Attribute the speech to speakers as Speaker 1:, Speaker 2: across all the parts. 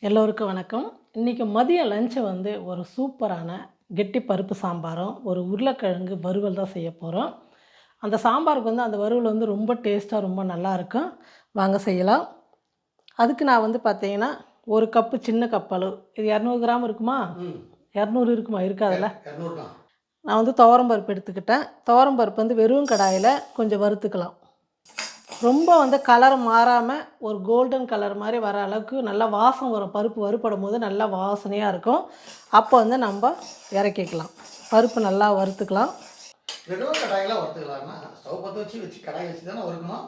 Speaker 1: எல்லோருக்கும் வணக்கம். இன்றைக்கி மதிய லஞ்சை வந்து ஒரு சூப்பரான கெட்டி பருப்பு சாம்பாரும் ஒரு உருளைக்கிழங்கு வறுவல் தான் செய்ய போகிறோம். அந்த சாம்பாருக்கு வந்து அந்த வறுவல் வந்து ரொம்ப டேஸ்ட்டாக ரொம்ப நல்லாயிருக்கும். வாங்க செய்யலாம். அதுக்கு நான் வந்து பார்த்தீங்கன்னா ஒரு கப்பு சின்ன கப் அளவு, இது 200 கிராம் இருக்குமா? 200 இருக்குமா? இருக்காதுல்ல. நான் வந்து துவரம் பருப்பு எடுத்துக்கிட்டேன். துவரம் பருப்பு வந்து வெறும் கடாயில் கொஞ்சம் வறுத்துக்கலாம். ரொம்ப வந்து கலர் மாறாமல் ஒரு கோல்டன் கலர் மாதிரி வர அளவுக்கு நல்லா வாசம் வரும். பருப்பு வறுபடும் போது நல்லா வாசனையாக இருக்கும். அப்போ வந்து நம்ம இறக்கிக்கலாம். பருப்பு நல்லா வறுத்துக்கலாம்.
Speaker 2: வெறும் கடாயில் வறுத்துக்கலாம்னா ஸ்டவ் பற்ற வச்சு கடாய் வச்சு தானே வறுக்கணும்.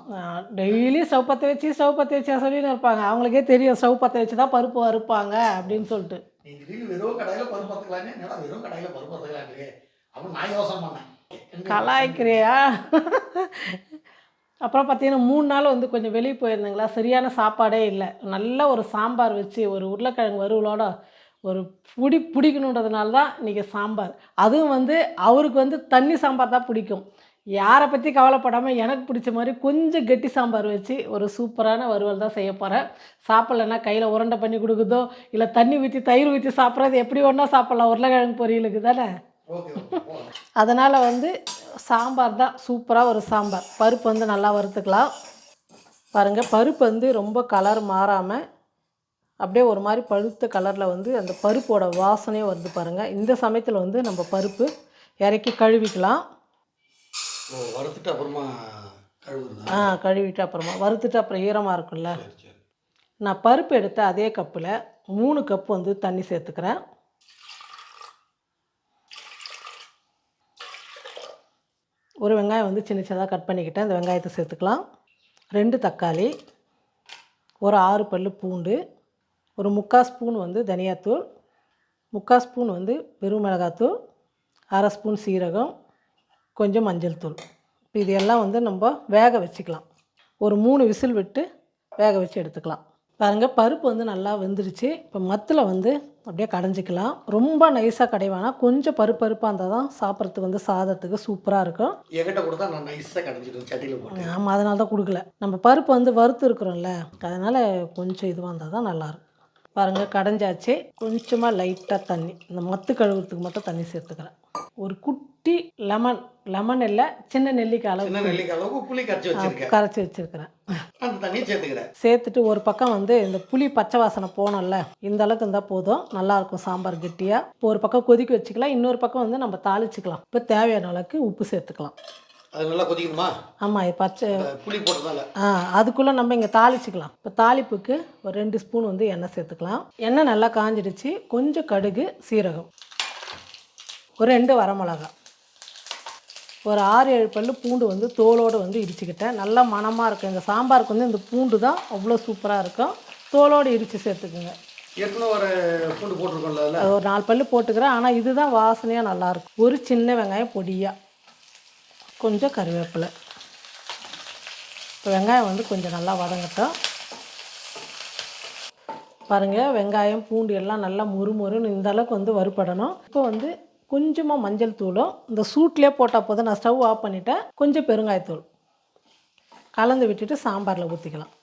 Speaker 1: டெய்லி ஸ்டவ் பற்ற வச்சு சொல்லின்னு இருப்பாங்க. அவங்களுக்கே தெரியும் ஸ்டவ் பற்ற வச்சு தான் பருப்பு வறுப்பாங்க அப்படின்னு சொல்லிட்டு.
Speaker 2: நீங்கள் திடீர்னு வெறும் கடாயில் பருப்பு வறுத்துக்கலாங்க. என்னடா வெறும் கடாயில் பருப்பு வறுத்துக்கலாங்களே அப்படின்னு நான் யோசனை பண்ணேன்.
Speaker 1: கலாய்க்கிறியா? அப்புறம் பார்த்தீங்கன்னா 3 நாள் வந்து கொஞ்சம் வெளியே போயிருந்தேங்களா, சரியான சாப்பாடே இல்லை. நல்ல ஒரு சாம்பார் வச்சு ஒரு உருளைக்கிழங்கு வறுவலோட ஒரு பிடிக்கணுன்றதுனால தான் இன்றைக்கி சாம்பார். அதுவும் வந்து அவருக்கு வந்து தண்ணி சாம்பார் தான் பிடிக்கும். யாரை பற்றி கவலைப்படாமல் எனக்கு பிடிச்ச மாதிரி கொஞ்சம் கெட்டி சாம்பார் வச்சு ஒரு சூப்பரான வறுவல் தான் செய்ய போகிறேன். சாப்பிட்லன்னா கையில் உருண்டை பண்ணி கொடுக்குதோ இல்லை தண்ணி ஊற்றி தயிர் ஊற்றி சாப்பிட்றது எப்படி ஒன்றா சாப்பிட்லாம் உருளைக்கிழங்கு பொரியலுக்கு தானே. அதனால் வந்து சாம்பார் தான் சூப்பராக ஒரு சாம்பார். பருப்பு வந்து நல்லா வறுத்துக்கலாம். பாருங்கள், பருப்பு வந்து ரொம்ப கலர் மாறாமல் அப்படியே ஒரு மாதிரி பழுத்த கலரில் வந்து அந்த பருப்போட வாசனையே வருது பாருங்கள். இந்த சமயத்தில் வந்து நம்ம பருப்பு இறக்கி கழுவிக்கலாம்.
Speaker 2: வறுத்துட்டு அப்புறமா
Speaker 1: கழுவிட்டு அப்புறமா வறுத்துட்டு அப்புறம் ஈரமாக இருக்கும்ல. நான் பருப்பு எடுத்த அதே கப்பில் 3 கப்பு வந்து தண்ணி சேர்த்துக்கிறேன். ஒரு வெங்காயம் வந்து சின்ன சின்னதாக கட் பண்ணிக்கிட்டேன். இந்த வெங்காயத்தை சேர்த்துக்கலாம். 2 தக்காளி, ஒரு 6 பல் பூண்டு, ஒரு 3/4 ஸ்பூன் வந்து தனியாத்தூள், 3/4 ஸ்பூன் வந்து வெறும் மிளகாத்தூள், 1/2 ஸ்பூன் சீரகம், கொஞ்சம் மஞ்சள் தூள். இப்போ இது எல்லாம் வந்து நம்ம வேக வச்சுக்கலாம். ஒரு 3 விசில் விட்டு வேக வச்சு எடுத்துக்கலாம். பாருங்கள், பருப்பு வந்து நல்லா வெந்துருச்சு. இப்போ மத்தில் வந்து அப்படியே கடைஞ்சிக்கலாம். ரொம்ப நைஸாக கடைவானா, கொஞ்சம் பருப்பாக இருந்தால் தான் சாப்பிட்றதுக்கு வந்து சாதத்துக்கு சூப்பராக இருக்கும்.
Speaker 2: என்கிட்ட கொடுத்தா நான் நைஸாக கடைஞ்சிடுவேன் சட்டியில் போட்டு.
Speaker 1: ஆமாம், அதனால தான் கொடுக்கல. நம்ம பருப்பு வந்து வறுத்து இருக்கிறோம்ல, அதனால் கொஞ்சம் இதுவாக இருந்தால் தான் நல்லாயிருக்கும். பாருங்கள், கடைஞ்சாச்சு. கொஞ்சமாக லைட்டாக தண்ணி, இந்த மத்து கழுவுறதுக்கு மட்டும் தண்ணி சேர்த்துக்கிறேன். ஒரு குட்டி லெமன் இல்லை, சின்ன நெல்லிக்காய்
Speaker 2: அளவுக்கு புளி
Speaker 1: கரைச்சி வச்சுருக்கிறேன்.
Speaker 2: அந்த தண்ணியை சேர்த்துக்கிறேன்.
Speaker 1: சேர்த்துட்டு ஒரு பக்கம் வந்து இந்த புளி பச்சை வாசனை போகணும்ல, இந்த அளவுக்கு இருந்தால் போதும், நல்லாயிருக்கும் சாம்பார் கெட்டியாக. இப்போ ஒரு பக்கம் கொதிக்க வச்சுக்கலாம், இன்னொரு பக்கம் வந்து நம்ம தாளிச்சிக்கலாம். இப்போ தேவையான அளவுக்கு உப்பு சேர்த்துக்கலாம்.
Speaker 2: அது நல்லா கொதிக்கணுமா?
Speaker 1: ஆமாம், இது பச்சை
Speaker 2: புளி போட்டதால
Speaker 1: அதுக்குள்ளே நம்ம இங்கே தாளிச்சிக்கலாம். இப்போ தாளிப்புக்கு ஒரு 2 ஸ்பூன் வந்து எண்ணெய் சேர்த்துக்கலாம். எண்ணெய் நல்லா காஞ்சிடுச்சு. கொஞ்சம் கடுகு, சீரகம், ஒரு 2 வரமிளகா, ஒரு 6-7 பல் பூண்டு வந்து தோலோடு வந்து இடிச்சுக்கிட்டேன். நல்லா மணமாக இருக்கும். இந்த சாம்பாருக்கு வந்து இந்த பூண்டு தான் அவ்வளோ சூப்பராக இருக்கும். தோலோடு இடித்து சேர்த்துக்குங்க.
Speaker 2: ஏற்கனவே ஒரு பூண்டு போட்டிருக்கோம்ல,
Speaker 1: ஒரு 4 பல் போட்டுக்கிறேன். ஆனால் இதுதான் வாசனையாக நல்லாயிருக்கும். ஒரு சின்ன வெங்காயம் பொடியாக, கொஞ்சம் கருவேப்பிலை. இப்போ வெங்காயம் வந்து கொஞ்சம் நல்லா வதங்கட்டும். பாருங்கள், வெங்காயம் பூண்டு எல்லாம் நல்லா முறுமுறுன்னு இந்த அளவுக்கு வந்து வறுபடணும். இப்போ வந்து கொஞ்சமாக மஞ்சள் தூளும் இந்த சூட்லேயே போட்டால் போதும். நான் ஸ்டவ் ஆஃப் பண்ணிவிட்டேன். கொஞ்சம் பெருங்காயத்தூள் கலந்து விட்டுட்டு சாம்பாரில் ஊற்றிக்கலாம்.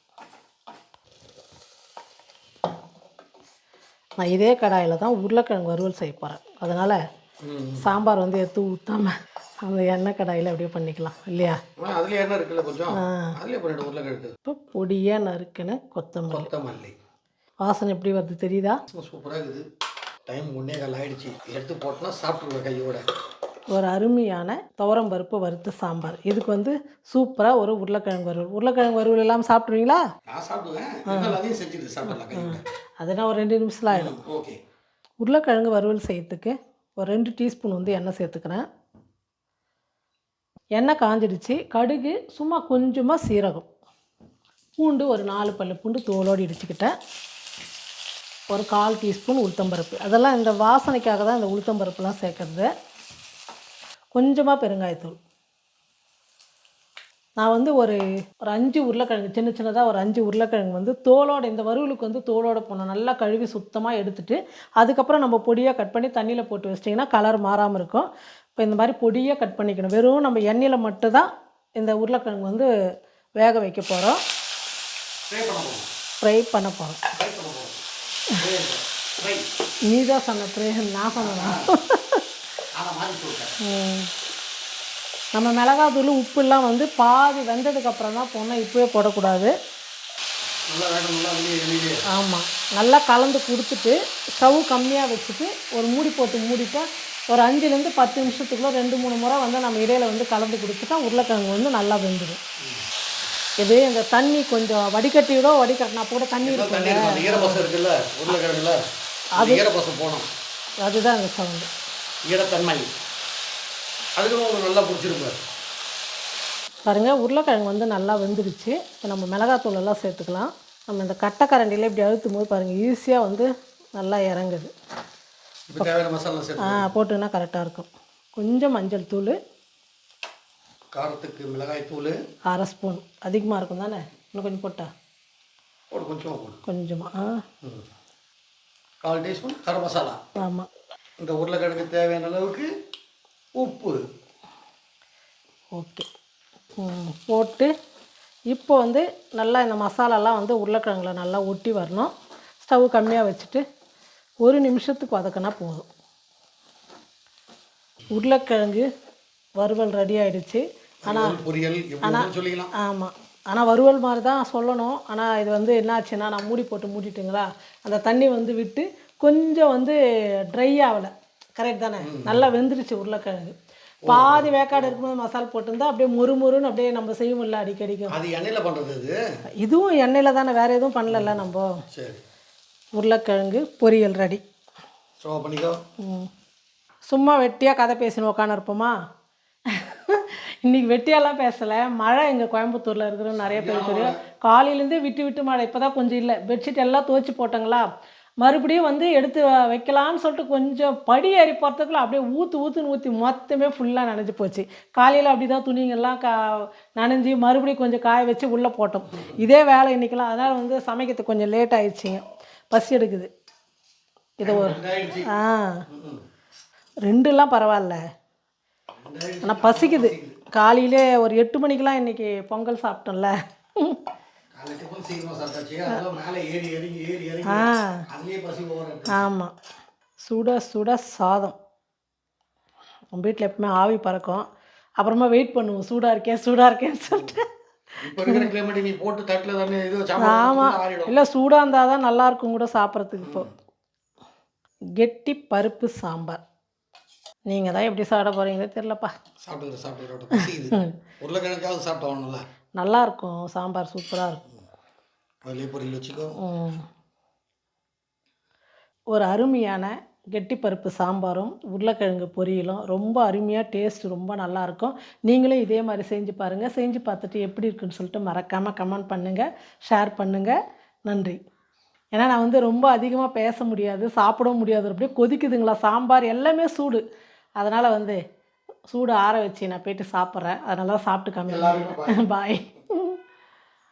Speaker 1: நான் இதே கடாயில் தான் உருளைக்கிழங்கு வறுவல் செய்ய போகிறேன். அதனால் சாம்பார் வந்து எடுத்து ஊற்றாமல் அந்த எண்ணெய் கடாயில் அப்படியே பண்ணிக்கலாம் இல்லையா?
Speaker 2: அதில் எண்ணெய் இருக்குல்ல, கொஞ்சம் அதிலே பண்ணிவிட்டு உருளைக்கிழங்கு.
Speaker 1: இப்போ பொடியாக நறுக்குன்னு கொத்தமல்லி. வாசனை எப்படி வருது தெரியுதா?
Speaker 2: சூப்பராக இருக்குது. டைம் 1:15 ஆகிடுச்சு. எடுத்து போட்டோன்னா சாப்பிட்ருவேன் கையோட.
Speaker 1: ஒரு அருமையான துவரம் பருப்பு வறுத்த சாம்பார். இதுக்கு வந்து சூப்பராக ஒரு உருளைக்கிழங்கு வறுவல் எல்லாம் சாப்பிட்ருவீங்களா?
Speaker 2: நான் சாப்பிடுவேன். அதையும் செஞ்சுட்டு சாப்பிடலாம்.
Speaker 1: அதுனா ஒரு 2 நிமிஷத்தில் ஆகிடும்.
Speaker 2: ஓகே.
Speaker 1: உருளைக்கிழங்கு வறுவல் செய்யறதுக்கு ஒரு 2 டீஸ்பூன் வந்து எண்ணெய் சேர்த்துக்கிறேன். எண்ணெய் காஞ்சிடுச்சு. கடுகு, சும்மா கொஞ்சமாக சீரகம், பூண்டு ஒரு 4 பல் பூண்டு தோலோடு இடிச்சுக்கிட்டேன். ஒரு 1/4 டீஸ்பூன் உளுத்தம்பருப்பு. அதெல்லாம் இந்த வாசனைக்காக தான் இந்த உளுத்தம்பருப்புலாம் சேர்க்குறது. கொஞ்சமாக பெருங்காயத்தூள். நான் வந்து ஒரு 5 உருளைக்கிழங்கு, சின்ன சின்னதாக ஒரு 5 உருளைக்கிழங்கு வந்து தோலோடு, இந்த வறுவலுக்கு வந்து தோலோடு போடணும். நல்லா கழுவி சுத்தமாக எடுத்துகிட்டு அதுக்கப்புறம் நம்ம பொடியாக கட் பண்ணி தண்ணியில் போட்டு வச்சிட்டிங்கன்னா கலர் மாறாமல் இருக்கும். இப்போ இந்த மாதிரி பொடியாக கட் பண்ணிக்கணும். வெறும் நம்ம எண்ணெயில் மட்டும்தான் இந்த உருளைக்கிழங்கு வந்து வேக வைக்க போகிறோம், ஃப்ரை பண்ண போகிறோம்.
Speaker 2: ட்ரை
Speaker 1: நீ தான் சொன்ன பிரேயர், நான் சொன்னேனா?
Speaker 2: அதை மாதிரி சொல்லிட்டேன்.
Speaker 1: ம். நம்ம மிளகாத்தூள் உப்புலாம் வந்து பாதி வெந்ததுக்கப்புறம் தான் போடணும், இப்போவே போடக்கூடாது.
Speaker 2: நல்லா வேணும், நல்லா வெளியே வெளியே.
Speaker 1: ஆமாம், நல்லா கலந்து கொடுத்துட்டு ஸ்டவ் கம்மியாக வச்சுட்டு ஒரு மூடி போட்டு மூடிட்டா ஒரு 5லேருந்து 10 நிமிஷத்துக்குள்ளே 2-3 முறை வந்து நம்ம இடையில வந்து கலந்து கொடுத்துட்டா உருளைக்கிழங்கு வந்து நல்லா வெந்துடும். இது இந்த தண்ணி கொஞ்சம் வடிகட்டிவிட வடிகட்டினா கூட தண்ணி
Speaker 2: தண்ணி
Speaker 1: இருக்குல்ல,
Speaker 2: இருக்கும், அந்த ஈரப்பசம் இருக்குல்ல உருளைக்கிழங்குல, அது ஈரப்பசம் போகணும்.
Speaker 1: அதுதான் அந்த சவுண்டு.
Speaker 2: ஈரத்தன்மை அதுக்கு உங்களுக்கு நல்லா பிடிச்சிருப்பாரு.
Speaker 1: பாருங்கள், உருளைக்கிழங்கு வந்து நல்லா வெந்துடுச்சு. இப்போ நம்ம மிளகாத்தூள் எல்லாம் சேர்த்துக்கலாம். நம்ம இந்த கட்டைக்கரண்டியில் இப்படி அழுத்தும் போது பாருங்கள், ஈஸியாக வந்து நல்லா இறங்குது.
Speaker 2: இப்போ தேவையான மசாலா சேர்த்து
Speaker 1: போட்டுன்னா கரெக்டாக இருக்கும். கொஞ்சம் மஞ்சள் தூள்,
Speaker 2: காரத்துக்கு மிளகாய் தூள்
Speaker 1: 1/2 ஸ்பூன். அதிகமாக இருக்கும் தானே, இன்னும் கொஞ்சம் போட்டா
Speaker 2: போடு, கொஞ்சமாக போடு,
Speaker 1: கொஞ்சமாக.
Speaker 2: 1/4 டீஸ்பூன் கரம் மசாலா.
Speaker 1: ஆமாம்,
Speaker 2: இந்த உருளைக்கிழங்கு தேவையான அளவுக்கு உப்பு.
Speaker 1: ஓகே. போட்டு இப்போ வந்து நல்லா இந்த மசாலாலாம் வந்து உருளைக்கிழங்குல நல்லா ஒட்டி வரணும். ஸ்டவ் கம்மியாக வச்சுட்டு 1 நிமிஷத்துக்கு வதக்கினா போதும். உருளைக்கிழங்கு வறுவல் ரெடி ஆகிடுச்சு. ஆனால்
Speaker 2: பொரியல் எப்படி சொல்லிக்கலாம்.
Speaker 1: ஆமாம், ஆனால் வறுவல் மாதிரி தான் சொல்லணும். ஆனால் இது வந்து என்ன ஆச்சுன்னா, நான் மூடி போட்டு மூடிட்டுங்களா, அந்த தண்ணி வந்து விட்டு கொஞ்சம் வந்து ட்ரை ஆகலை. கரெக்ட் தானே, நல்லா வெந்துருச்சு உருளைக்கிழங்கு. பாதி வேக்காடு இருக்கும்போது மசாலா போட்டிருந்தா அப்படியே மொறுன்னு அப்படியே நம்ம செய்வோம்ல அடிக்கடிக்கும்.
Speaker 2: அது எண்ணெயில் பண்ணுறது,
Speaker 1: இதுவும் எண்ணெயில் தானே, வேறு எதுவும் பண்ணல நம்ம.
Speaker 2: சரி,
Speaker 1: உருளைக்கிழங்கு பொரியல் ரெடி.
Speaker 2: ஸ்டவ் பண்ணிக்கோ.
Speaker 1: சும்மா வெட்டியாக கதை பேசின்னு உட்காந்துருப்போமா? இன்றைக்கி வெட்டியாலாம் பேசலை. மழை எங்கள் கோயம்புத்தூரில் இருக்கிற நிறைய பேர் தெரியும். காலையிலேருந்தே விட்டு விட்டு மழை. இப்போ தான் கொஞ்சம் இல்லை. பெட்ஷீட் எல்லாம் துவைச்சி போட்டாங்களா, மறுபடியும் வந்து எடுத்து வைக்கலான்னு சொல்லிட்டு கொஞ்சம் படி ஏறி போகிறதுக்குள்ள அப்படியே ஊற்றுன்னு ஊற்றி மொத்தமே ஃபுல்லாக நனைஞ்சு போச்சு. காலையில் அப்படி தான் துணிங்கள்லாம் நனைஞ்சி மறுபடியும் கொஞ்சம் காய வச்சு உள்ளே போட்டோம். இதே வேலை இன்றைக்கெலாம். அதனால் வந்து சமைக்கிறதுக்கு கொஞ்சம் லேட் ஆகிடுச்சிங்க. பசி எடுக்குது. இதை ஒரு 2லாம் பரவாயில்ல, ஆனால் பசிக்குது. காலையிலே ஒரு 8 மணிக்கெலாம் இன்றைக்கி பொங்கல் சாப்பிட்டோம்ல. ஆமாம், சுட சுட சாதம். நம்ம வீட்டில் எப்பவுமே ஆவி பறக்கும். அப்புறமா வெயிட் பண்ணுவோம், சூடாக இருக்கேன்னு சொல்லிட்டு. ஆமாம், இல்லை சூடாக இருந்தால் தான் நல்லாயிருக்கும் கூட சாப்பிட்றதுக்கு. இப்போ கெட்டி பருப்பு சாம்பார். நீங்கள் தான் எப்படி சாப்பிட போகிறீங்களே தெரிலப்பா.
Speaker 2: உருளைக்கிழங்காவது சாப்பிட்டோம்ல,
Speaker 1: நல்லாயிருக்கும் சாம்பார், சூப்பராக இருக்கும்.
Speaker 2: பொரியல் வச்சுக்கோ.
Speaker 1: ஒரு அருமையான கெட்டி பருப்பு சாம்பாரும் உருளைக்கிழங்கு பொரியலும் ரொம்ப அருமையாக டேஸ்ட் ரொம்ப நல்லாயிருக்கும். நீங்களும் இதே மாதிரி செஞ்சு பாருங்கள். செஞ்சு பார்த்துட்டு எப்படி இருக்குன்னு சொல்லிட்டு மறக்காமல் கமெண்ட் பண்ணுங்கள், ஷேர் பண்ணுங்கள். நன்றி. ஏன்னா நான் வந்து ரொம்ப அதிகமாக பேச முடியாது, சாப்பிடவும் முடியாது. அப்படியே கொதிக்குதுங்களா சாம்பார், எல்லாமே சூடு. அதனால் வந்து சூடு ஆற வச்சு நான் போய்ட்டு சாப்பிட்றேன். அதனால தான் சாப்பிட்டு காமிக்கிறேன். பாய்.